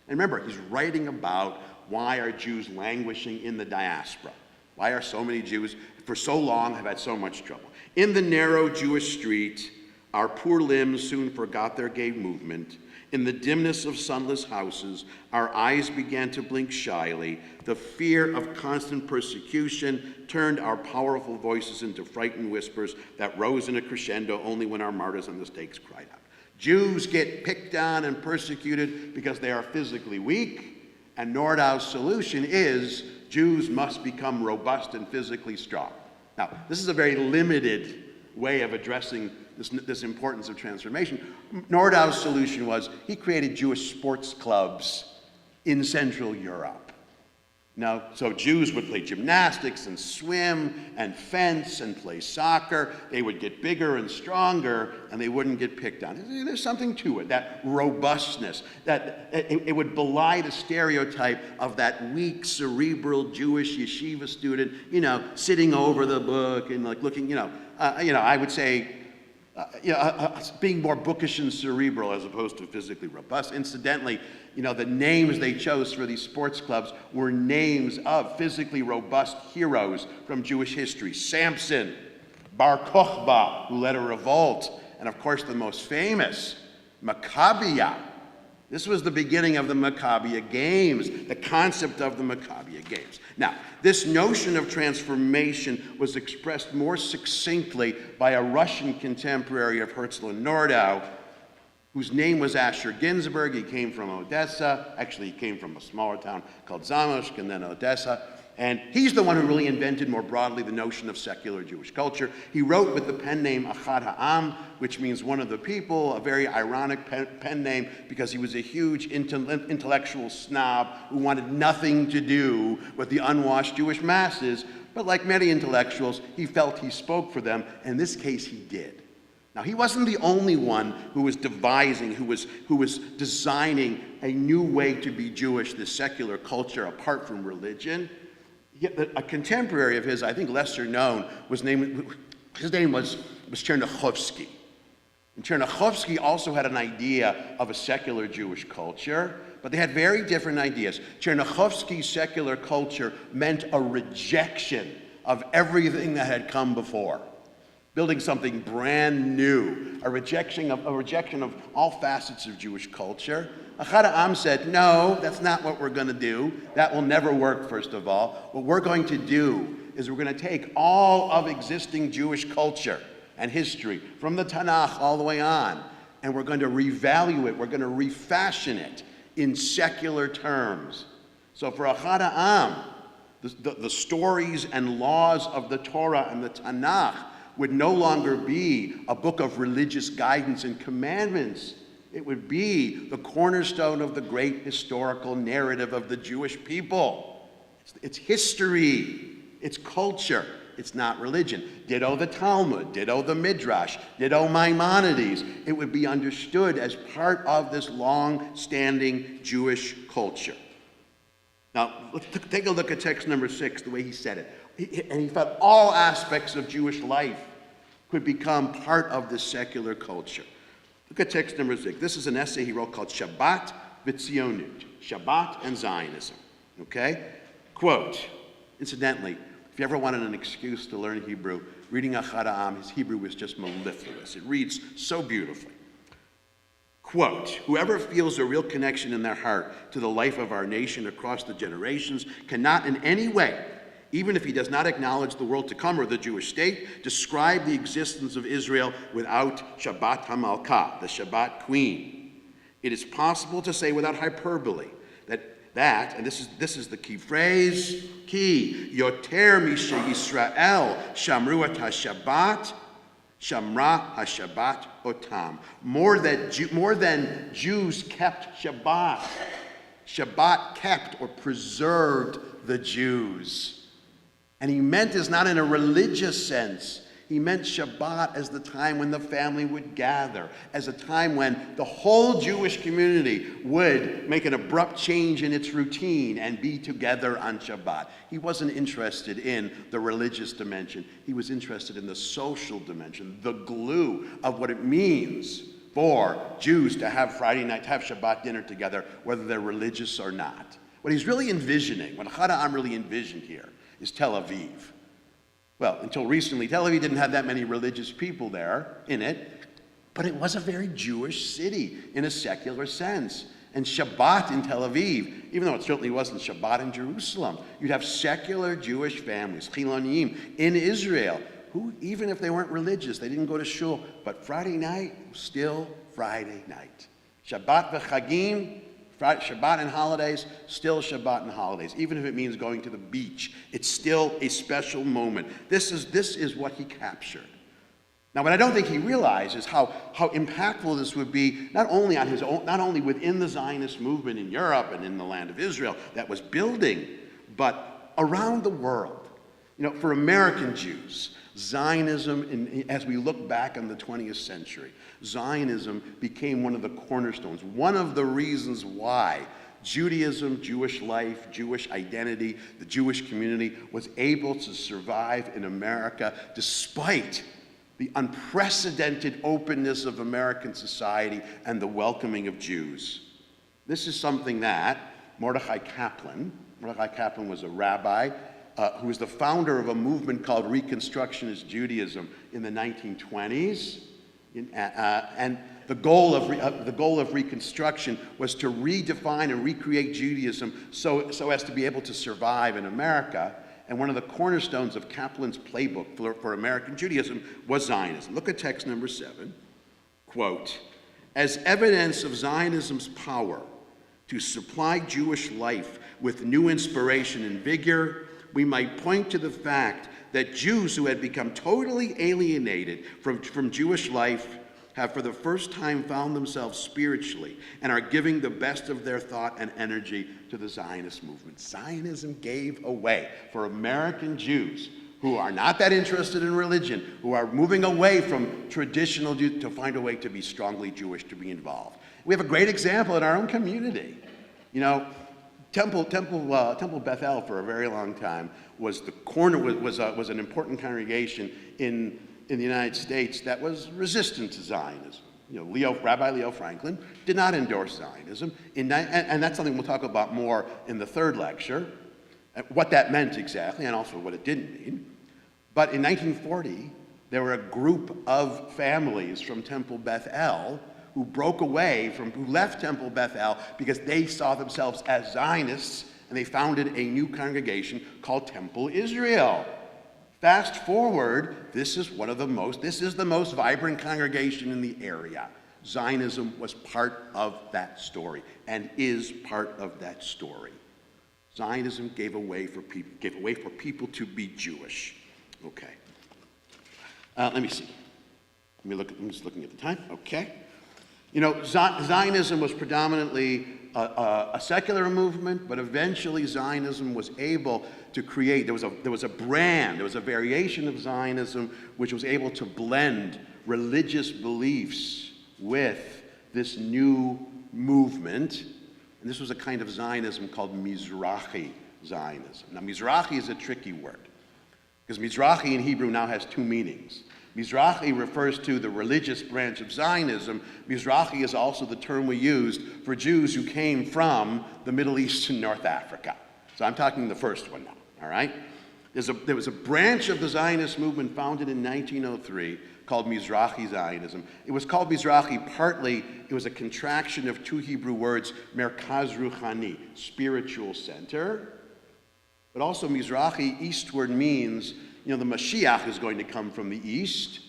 And remember, he's writing about why are Jews languishing in the diaspora? Why are so many Jews for so long have had so much trouble? In the narrow Jewish street, our poor limbs soon forgot their gay movement. In the dimness of sunless houses, our eyes began to blink shyly. The fear of constant persecution turned our powerful voices into frightened whispers that rose in a crescendo only when our martyrs on the stakes cried out. Jews get picked on and persecuted because they are physically weak, and Nordau's solution is Jews must become robust and physically strong. Now, this is a very limited way of addressing this importance of transformation. Nordau's solution was he created Jewish sports clubs in Central Europe. Now, so Jews would play gymnastics and swim and fence and play soccer. They would get bigger and stronger, and they wouldn't get picked on. There's something to it, that robustness, that it would belie the stereotype of that weak, cerebral Jewish yeshiva student, you know, sitting over the book and like looking, I would say, being more bookish and cerebral as opposed to physically robust. Incidentally, the names they chose for these sports clubs were names of physically robust heroes from Jewish history. Samson, Bar Kokhba, who led a revolt, and of course the most famous, Maccabiah. This was the beginning of the Maccabiah Games, the concept of the Maccabiah Games. Now, this notion of transformation was expressed more succinctly by a Russian contemporary of Herzl and Nordau, whose name was Asher Ginsburg. He came from Odessa. Actually, he came from a smaller town called Zamość and then Odessa. And he's the one who really invented more broadly the notion of secular Jewish culture. He wrote with the pen name Echad Ha'am, which means one of the people, a very ironic pen name because he was a huge intellectual snob who wanted nothing to do with the unwashed Jewish masses. But like many intellectuals, he felt he spoke for them. In this case, he did. Now, he wasn't the only one who was devising, who was designing a new way to be Jewish, this secular culture apart from religion. A contemporary of his, I think lesser known, his name was Chernichovsky. And Chernichovsky also had an idea of a secular Jewish culture, but they had very different ideas. Chernichovsky's secular culture meant a rejection of everything that had come before, building something brand new, a rejection of all facets of Jewish culture. Echad Ha'am said, no, that's not what we're going to do. That will never work, first of all. What we're going to do is we're going to take all of existing Jewish culture and history, from the Tanakh all the way on, and we're going to revalue it, we're going to refashion it in secular terms. So for Echad Ha'am, the stories and laws of the Torah and the Tanakh would no longer be a book of religious guidance and commandments. It would be the cornerstone of the great historical narrative of the Jewish people. It's history, it's culture, it's not religion. Ditto the Talmud, ditto the Midrash, ditto Maimonides. It would be understood as part of this long-standing Jewish culture. Now, let's take a look at text number 6, the way he said it. And he felt all aspects of Jewish life could become part of this secular culture. Look at text number 6. This is an essay he wrote called Shabbat v'Tzionut, Shabbat and Zionism. Okay? Quote, incidentally, if you ever wanted an excuse to learn Hebrew, reading Echad Ha'am, his Hebrew was just mellifluous. It reads so beautifully. Quote, whoever feels a real connection in their heart to the life of our nation across the generations cannot in any way, even if he does not acknowledge the world to come or the Jewish state, describe the existence of Israel without Shabbat HaMalkah, the Shabbat queen. It is possible to say without hyperbole that that, and this is the key phrase, yoter mishe Yisrael shamru et hashabbat, shamra hashabbat otam. More than Jews kept Shabbat. Shabbat kept or preserved the Jews. And he meant this not in a religious sense. He meant Shabbat as the time when the family would gather, as a time when the whole Jewish community would make an abrupt change in its routine and be together on Shabbat. He wasn't interested in the religious dimension. He was interested in the social dimension, the glue of what it means for Jews to have Friday night, to have Shabbat dinner together, whether they're religious or not. What he's really envisioning, what Beth Ahm really envisioned here, is Tel Aviv. Well, until recently, Tel Aviv didn't have that many religious people there in it, but it was a very Jewish city in a secular sense. And Shabbat in Tel Aviv, even though it certainly wasn't Shabbat in Jerusalem, you'd have secular Jewish families, Chilonim, in Israel, who, even if they weren't religious, they didn't go to shul, but Friday night, still Friday night. Shabbat v'chagim, Shabbat and holidays, still Shabbat and holidays. Even if it means going to the beach, it's still a special moment. This is what he captured. Now, what I don't think he realized is how impactful this would be, not only within the Zionist movement in Europe and in the land of Israel that was building, but around the world. For American Jews, Zionism, as we look back on the 20th century, Zionism became one of the cornerstones, one of the reasons why Judaism, Jewish life, Jewish identity, the Jewish community was able to survive in America despite the unprecedented openness of American society and the welcoming of Jews. This is something that Mordechai Kaplan was a rabbi who was the founder of a movement called Reconstructionist Judaism in the 1920s. And the goal of Reconstruction was to redefine and recreate Judaism so as to be able to survive in America. And one of the cornerstones of Kaplan's playbook for American Judaism was Zionism. Look at text number 7. Quote, "As evidence of Zionism's power to supply Jewish life with new inspiration and vigor, we might point to the fact that Jews who had become totally alienated from Jewish life have for the first time found themselves spiritually and are giving the best of their thought and energy to the Zionist movement." Zionism gave a way for American Jews who are not that interested in religion, who are moving away from traditional Jews to find a way to be strongly Jewish, to be involved. We have a great example in our own community. Temple Beth El for a very long time was an important congregation in the United States that was resistant to Zionism. Rabbi Leo Franklin did not endorse Zionism, and that's something we'll talk about more in the third lecture, what that meant exactly, and also what it didn't mean. But in 1940, there were a group of families from Temple Beth El who left Temple Beth El because they saw themselves as Zionists, and they founded a new congregation called Temple Israel. Fast forward, this is the most vibrant congregation in the area. Zionism was part of that story and is part of that story. Zionism gave a way for people to be Jewish. Okay. Let me see. I'm just looking at the time. Okay. Zionism was predominantly a secular movement, but eventually Zionism was able to create, there was a variation of Zionism which was able to blend religious beliefs with this new movement. And this was a kind of Zionism called Mizrahi Zionism. Now, Mizrahi is a tricky word, because Mizrahi in Hebrew now has two meanings. Mizrahi refers to the religious branch of Zionism. Mizrahi is also the term we used for Jews who came from the Middle East and North Africa. So I'm talking the first one now, all right? There was a branch of the Zionist movement founded in 1903 called Mizrahi Zionism. It was called Mizrahi partly, it was a contraction of two Hebrew words, Merkaz Ruchani, spiritual center. But also Mizrahi, eastward, means the Mashiach is going to come from the east,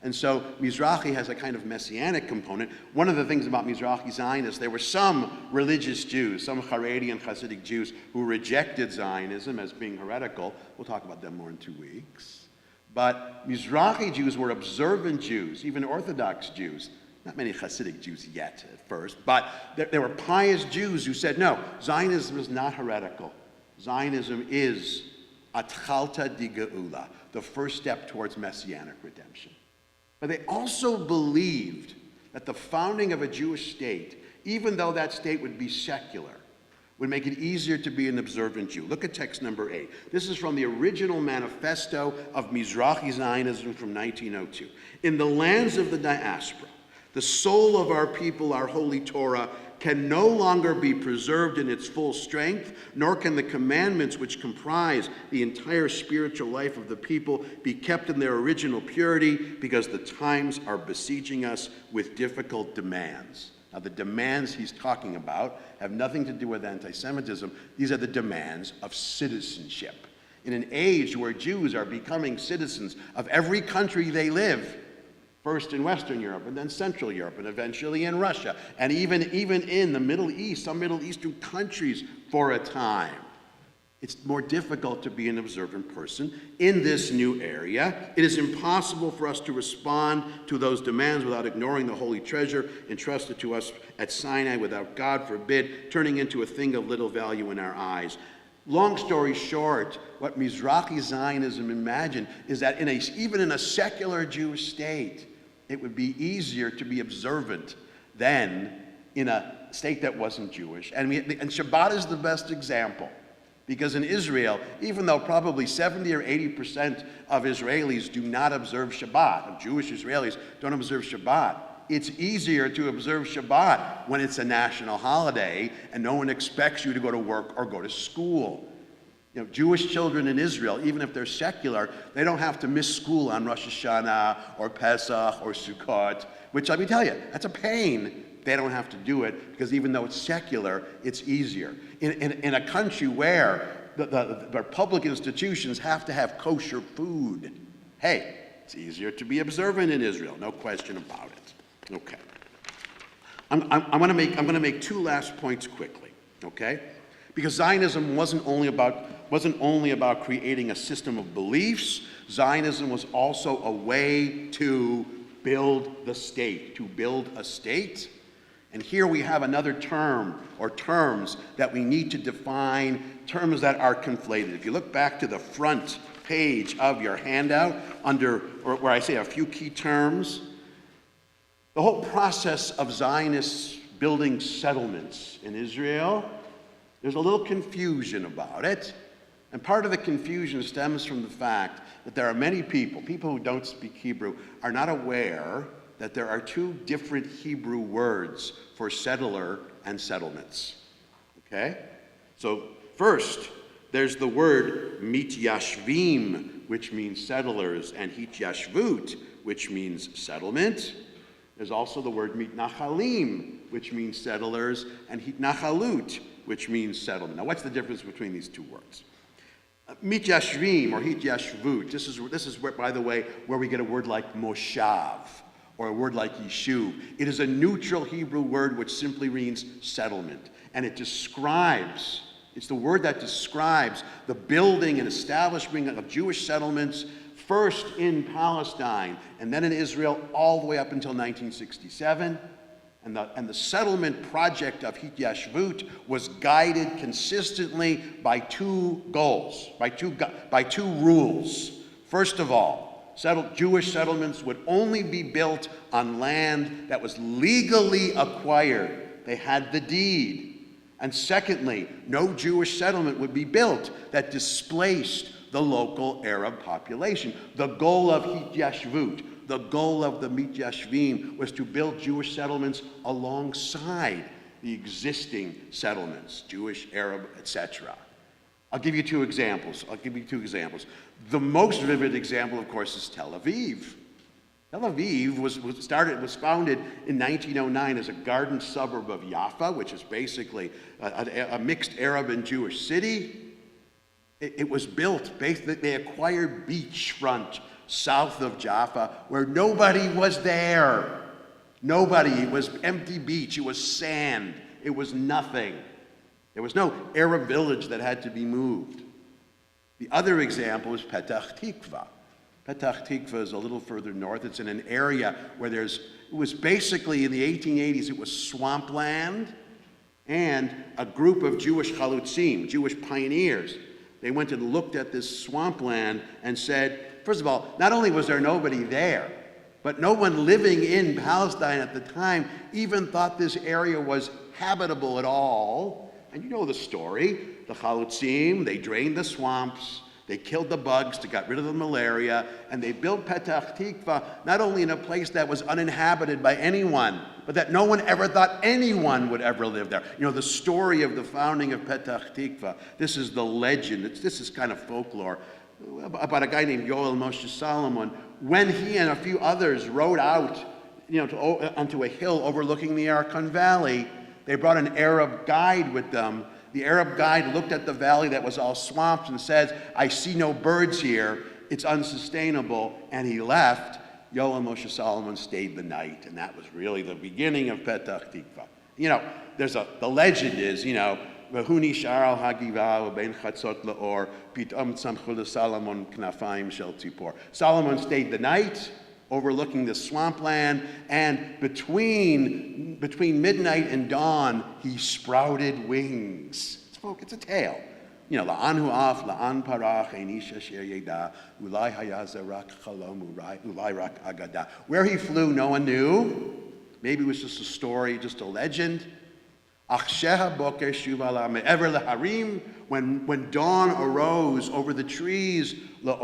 And so Mizrahi has a kind of messianic component. One of the things about Mizrahi Zionists, there were some religious Jews, some Haredi and Hasidic Jews who rejected Zionism as being heretical. We'll talk about them more in 2 weeks. But Mizrahi Jews were observant Jews, even Orthodox Jews. Not many Hasidic Jews yet at first, but there were pious Jews who said, no, Zionism is not heretical. Zionism is atchalta di geula, the first step towards messianic redemption. But they also believed that the founding of a Jewish state, even though that state would be secular, would make it easier to be an observant Jew. Look at text number 8. This is from the original manifesto of Mizrahi Zionism from 1902. In the lands of the diaspora, the soul of our people, our holy Torah, can no longer be preserved in its full strength, nor can the commandments which comprise the entire spiritual life of the people be kept in their original purity, because the times are besieging us with difficult demands. Now, the demands he's talking about have nothing to do with anti-Semitism. These are the demands of citizenship. In an age where Jews are becoming citizens of every country they live, first in Western Europe, and then Central Europe, and eventually in Russia, and even in the Middle East, some Middle Eastern countries for a time. It's more difficult to be an observant person in this new area. It is impossible for us to respond to those demands without ignoring the holy treasure entrusted to us at Sinai, without, God forbid, turning into a thing of little value in our eyes. Long story short, what Mizrahi Zionism imagined is that even in a secular Jewish state, it would be easier to be observant than in a state that wasn't Jewish. And Shabbat is the best example, because in Israel, even though probably 70 or 80% of Israelis do not observe Shabbat, of Jewish Israelis don't observe Shabbat, it's easier to observe Shabbat when it's a national holiday and no one expects you to go to work or go to school. You know, Jewish children in Israel, even if they're secular, they don't have to miss school on Rosh Hashanah or Pesach or Sukkot, which, let me tell you, that's a pain. They don't have to do it because even though it's secular, it's easier. In a country where the public institutions have to have kosher food, hey, it's easier to be observant in Israel, no question about it. Okay. I'm going to make 2 last points quickly, okay? Because Zionism wasn't only about creating a system of beliefs. Zionism was also a way to build the state, to build a state. And here we have another term, or terms, that we need to define, terms that are conflated. If you look back to the front page of your handout, where I say a few key terms, the whole process of Zionists building settlements in Israel, there's a little confusion about it. And part of the confusion stems from the fact that there are many people who don't speak Hebrew, are not aware that there are 2 different Hebrew words for settler and settlements. Okay? So first, there's the word mityashvim, which means settlers, and hityashvut, which means settlement. There's also the word mitnachalim, which means settlers, and hitnachalut, which means settlement. Now, what's the difference between these 2 words? Mityashvim or hityashvut, this is where, by the way, where we get a word like moshav, or a word like yishuv. It is a neutral Hebrew word which simply means settlement. And it's the word that describes the building and establishment of Jewish settlements, first in Palestine, and then in Israel, all the way up until 1967. And the settlement project of Hityashvut was guided consistently by 2 goals, by two rules. First of all, Jewish settlements would only be built on land that was legally acquired. They had the deed. And secondly, no Jewish settlement would be built that displaced the local Arab population. The goal of Hityashvut, the goal of the Mityashvim, was to build Jewish settlements alongside the existing settlements, Jewish, Arab, etc. I'll give you 2 examples. The most vivid example, of course, is Tel Aviv. Tel Aviv was founded in 1909 as a garden suburb of Jaffa, which is basically a mixed Arab and Jewish city. It was built, they acquired beachfront south of Jaffa, where nobody was there. Nobody. It was empty beach. It was sand. It was nothing. There was no Arab village that had to be moved. The other example is Petach Tikva. Petach Tikva is a little further north. It's in an area where it was basically in the 1880s, it was swampland, and a group of Jewish chalutzim, Jewish pioneers, they went and looked at this swampland and said, first of all, not only was there nobody there, but no one living in Palestine at the time even thought this area was habitable at all. And you know the story. The chalutzim, they drained the swamps, they killed the bugs to get rid of the malaria, and they built Petach Tikva not only in a place that was uninhabited by anyone, but that no one ever thought anyone would ever live there. You know, the story of the founding of Petach Tikva, this is the legend, this is kind of folklore, about a guy named Yoel Moshe Solomon, when he and a few others rode out, onto a hill overlooking the Yarkon Valley. They brought an Arab guide with them. The Arab guide looked at the valley that was all swamps and said, I see no birds here, it's unsustainable, and he left. Yoel Moshe Solomon stayed the night, and that was really the beginning of Petach Tikva. The legend is, V'huni shar al hagiva v'bein chatzot la'or pitom tzamchu leSolomon knafayim shel tzipor. Solomon stayed the night, overlooking the swampland, and between midnight and dawn, he sprouted wings. It's a tale. La'an hu'af, la'an parach, einish asher yeda, ulai hayaza rak chalom, ulai rak agada. Where he flew, no one knew. Maybe it was just a story, just a legend. When dawn arose over the trees, the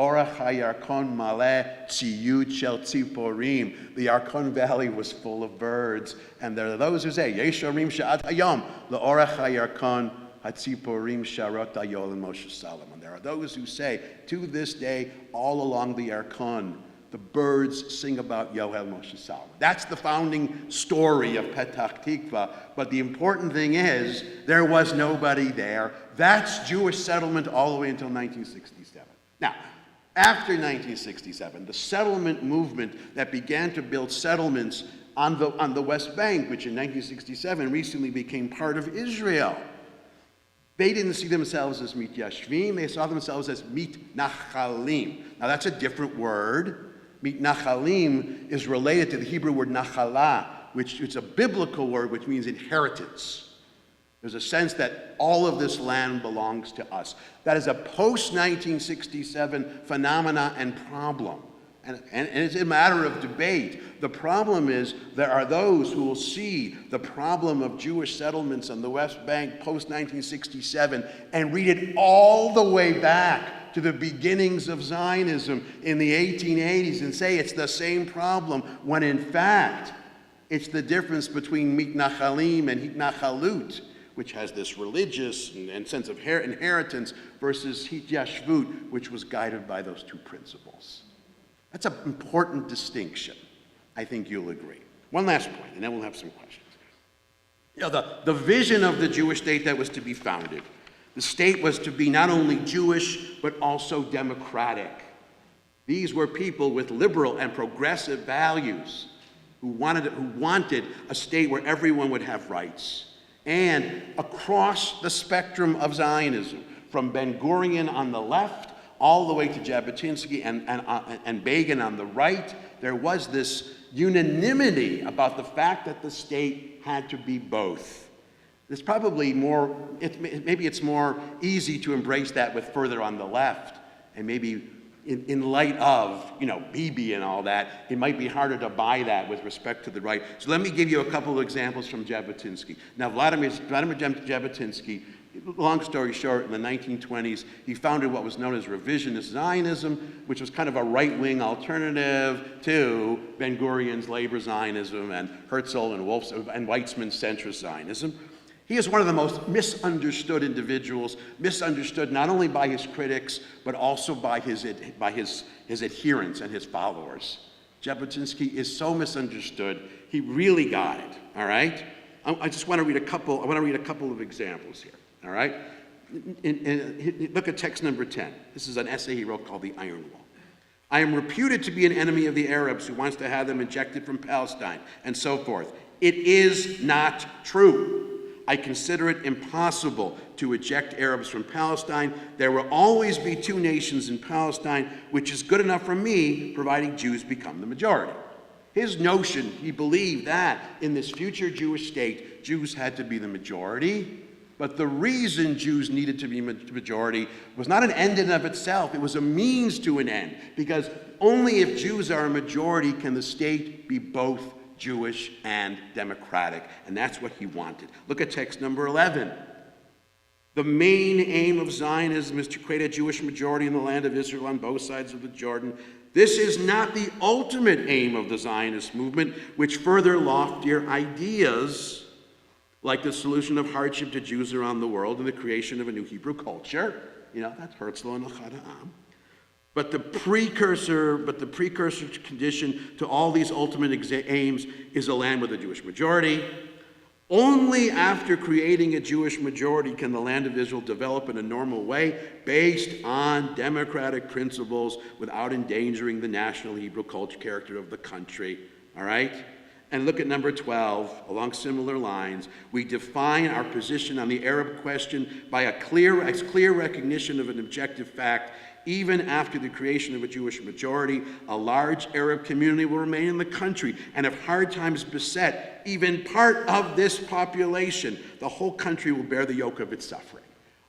Yarkon Valley was full of birds. And there are those who say, there are those who say, to this day, all along the Yarkon, the birds sing about Yoel Moshe Solomon. That's the founding story of Petach Tikva. But the important thing is, there was nobody there. That's Jewish settlement all the way until 1967. Now, after 1967, the settlement movement that began to build settlements on the West Bank, which in 1967 recently became part of Israel, they didn't see themselves as mityashvim, they saw themselves as mitnachalim. Now that's a different word. Mitnachalim is related to the Hebrew word nachala, which is a biblical word which means inheritance. There's a sense that all of this land belongs to us. That is a post-1967 phenomena and problem. And it's a matter of debate. The problem is there are those who will see the problem of Jewish settlements on the West Bank post-1967 and read it all the way back to the beginnings of Zionism in the 1880s and say it's the same problem, when in fact it's the difference between mitnachalim and hitnachalut, which has this religious and sense of inheritance, versus hityashvut, which was guided by those two principles. That's an important distinction. I think you'll agree. One last point, and then we'll have some questions. The vision of the Jewish state that was to be founded, the state was to be not only Jewish, but also democratic. These were people with liberal and progressive values who wanted a state where everyone would have rights. And across the spectrum of Zionism, from Ben-Gurion on the left all the way to Jabotinsky and Begin on the right, there was this unanimity about the fact that the state had to be both. It's probably maybe it's more easy to embrace that with further on the left, and maybe in light of, Bibi and all that, it might be harder to buy that with respect to the right. So let me give you a couple of examples from Jabotinsky. Now, Vladimir Jabotinsky, long story short, in the 1920s, he founded what was known as revisionist Zionism, which was kind of a right-wing alternative to Ben-Gurion's labor Zionism and Herzl and Weizmann's centrist Zionism. He is one of the most misunderstood individuals, misunderstood not only by his critics, but also by his adherents and his followers. Jabotinsky is so misunderstood, he really got it, all right? I just want to read a couple of examples here, all right? Look at text number 10. This is an essay he wrote called The Iron Wall. I am reputed to be an enemy of the Arabs who wants to have them ejected from Palestine, and so forth. It is not true. I consider it impossible to eject Arabs from Palestine. There will always be two nations in Palestine, which is good enough for me, providing Jews become the majority. His notion, he believed that in this future Jewish state, Jews had to be the majority. But the reason Jews needed to be majority was not an end in of itself. It was a means to an end. Because only if Jews are a majority can the state be both Jewish and democratic. And that's what he wanted. Look at text number 11. The main aim of Zionism is to create a Jewish majority in the land of Israel on both sides of the Jordan. This is not the ultimate aim of the Zionist movement, which further loftier ideas like the solution of hardship to Jews around the world and the creation of a new Hebrew culture. That's Herzl and Beth Ahm. But the precursor condition to all these ultimate aims is a land with a Jewish majority. Only after creating a Jewish majority can the land of Israel develop in a normal way based on democratic principles without endangering the national Hebrew culture character of the country. All right? And look at number 12, along similar lines. We define our position on the Arab question by a clear recognition of an objective fact. Even after the creation of a Jewish majority, a large Arab community will remain in the country, and if hard times beset even part of this population, the whole country will bear the yoke of its suffering.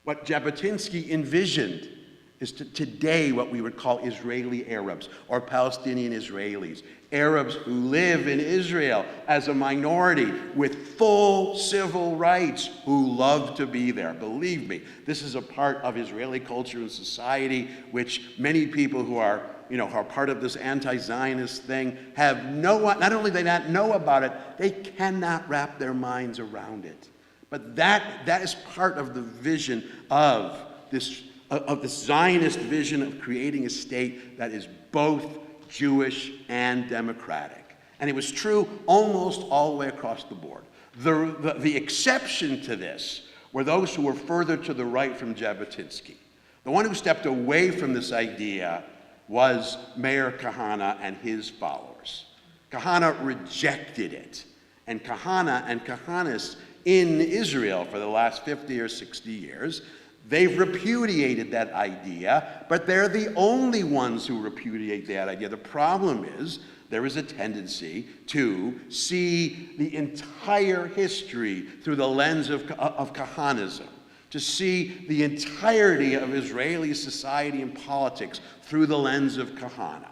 What Jabotinsky envisioned is today what we would call Israeli Arabs or Palestinian Israelis. Arabs who live in Israel as a minority with full civil rights, who love to be there. Believe me, this is a part of Israeli culture and society which many people who are part of this anti-Zionist thing have not only do they not know about it, they cannot wrap their minds around it. But that is part of the vision of this Zionist vision of creating a state that is both Jewish and democratic. And it was true almost all the way across the board. The exception to this were those who were further to the right from Jabotinsky. The one who stepped away from this idea was Meir Kahane and his followers. Kahane rejected it. And Kahane and Kahanists in Israel for the last 50 or 60 years, they've repudiated that idea, but they're the only ones who repudiate that idea. The problem is there is a tendency to see the entire history through the lens of Kahanism, to see the entirety of Israeli society and politics through the lens of Kahane.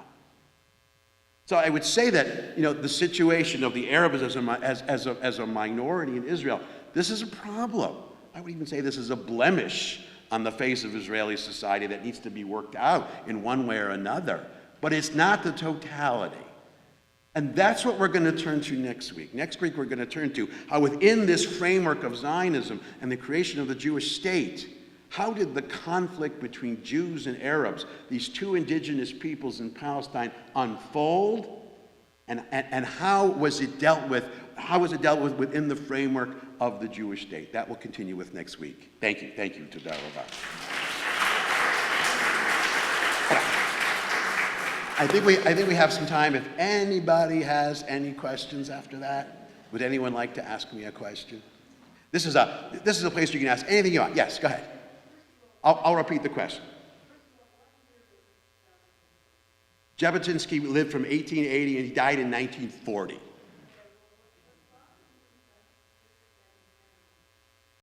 So I would say that the situation of the Arabs as a minority in Israel, this is a problem. I would even say this is a blemish on the face of Israeli society that needs to be worked out in one way or another. But it's not the totality. And that's what we're going to turn to next week. Next week we're going to turn to how within this framework of Zionism and the creation of the Jewish state, how did the conflict between Jews and Arabs, these two indigenous peoples in Palestine, unfold? And how was it dealt with? How was it dealt with within the framework of the Jewish state? That will continue with next week. Thank you. Thank you to Darrell. I think we have some time. If anybody has any questions after that, would anyone like to ask me a question? This is a place where you can ask anything you want. Yes, go ahead. I'll repeat the question. Jabotinsky lived from 1880 and he died in 1940.